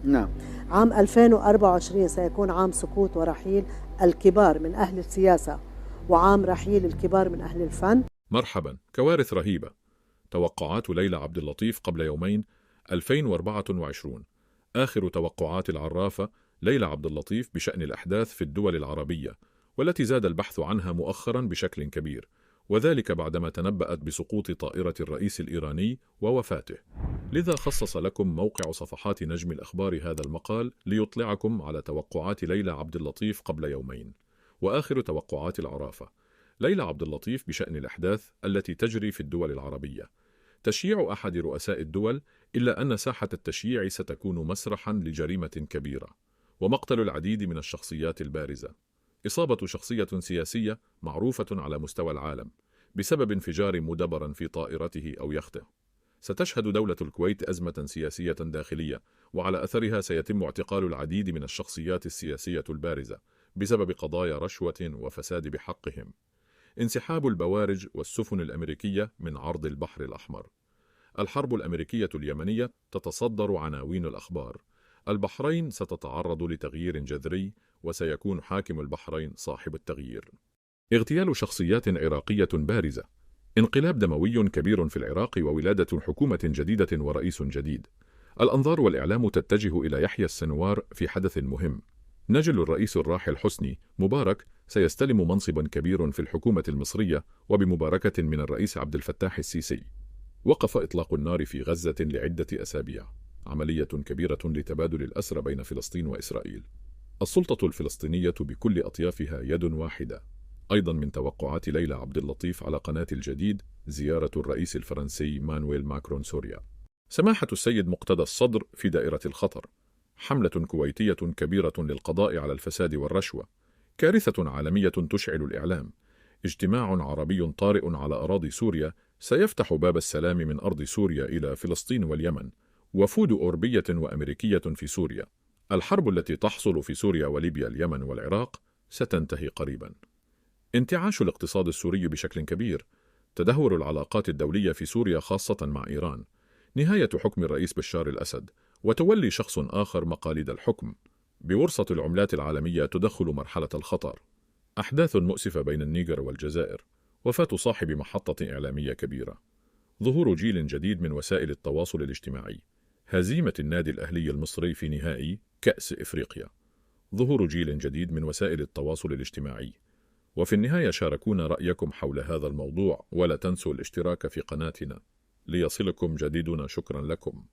نعم. عام 2024 سيكون عام سقوط ورحيل الكبار من أهل السياسة، وعام رحيل الكبار من أهل الفن. مرحبا. كوارث رهيبة. توقعات ليلى عبد اللطيف قبل يومين 2024. آخر توقعات العرافة ليلى عبد اللطيف بشأن الأحداث في الدول العربية، والتي زاد البحث عنها مؤخرا بشكل كبير، وذلك بعدما تنبأت بسقوط طائرة الرئيس الإيراني ووفاته. لذا خصص لكم موقع صفحات نجم الأخبار هذا المقال ليطلعكم على توقعات ليلى عبد اللطيف قبل يومين، وآخر توقعات العرافة ليلى عبد اللطيف بشأن الأحداث التي تجري في الدول العربية. تشييع أحد رؤساء الدول، إلا أن ساحة التشييع ستكون مسرحا لجريمة كبيرة، ومقتل العديد من الشخصيات البارزة. إصابة شخصية سياسية معروفة على مستوى العالم بسبب انفجار مدبر في طائرته أو يخته. ستشهد دولة الكويت أزمة سياسية داخلية، وعلى أثرها سيتم اعتقال العديد من الشخصيات السياسية البارزة بسبب قضايا رشوة وفساد بحقهم. انسحاب البوارج والسفن الأمريكية من عرض البحر الأحمر. الحرب الأمريكية اليمنية تتصدر عناوين الأخبار. البحرين ستتعرض لتغيير جذري، وسيكون حاكم البحرين صاحب التغيير. اغتيال شخصيات عراقية بارزة. انقلاب دموي كبير في العراق، وولادة حكومة جديدة ورئيس جديد. الأنظار والإعلام تتجه إلى يحيى السنوار في حدث مهم. نجل الرئيس الراحل حسني مبارك سيستلم منصبا كبير في الحكومة المصرية، وبمباركة من الرئيس عبد الفتاح السيسي. وقف إطلاق النار في غزة لعدة أسابيع، عملية كبيرة لتبادل الأسرى بين فلسطين وإسرائيل. السلطة الفلسطينية بكل أطيافها يد واحدة. أيضا من توقعات ليلى عبد اللطيف على قناة الجديد زيارة الرئيس الفرنسي مانويل ماكرون سوريا. سماحة السيد مقتدى الصدر في دائرة الخطر. حملة كويتية كبيرة للقضاء على الفساد والرشوة. كارثة عالمية تشعل الإعلام. اجتماع عربي طارئ على أراضي سوريا سيفتح باب السلام من أرض سوريا إلى فلسطين واليمن. وفود أوروبية وأمريكية في سوريا. الحرب التي تحصل في سوريا وليبيا اليمن والعراق ستنتهي قريبا. انتعاش الاقتصاد السوري بشكل كبير. تدهور العلاقات الدولية في سوريا خاصة مع إيران. نهاية حكم الرئيس بشار الأسد، وتولي شخص آخر مقاليد الحكم. بورصة العملات العالمية تدخل مرحلة الخطر. أحداث مؤسفة بين النيجر والجزائر. وفاة صاحب محطة إعلامية كبيرة. ظهور جيل جديد من وسائل التواصل الاجتماعي. هزيمة النادي الأهلي المصري في نهائي كأس إفريقيا. ظهور جيل جديد من وسائل التواصل الاجتماعي. وفي النهاية شاركونا رأيكم حول هذا الموضوع، ولا تنسوا الاشتراك في قناتنا ليصلكم جديدنا. شكرا لكم.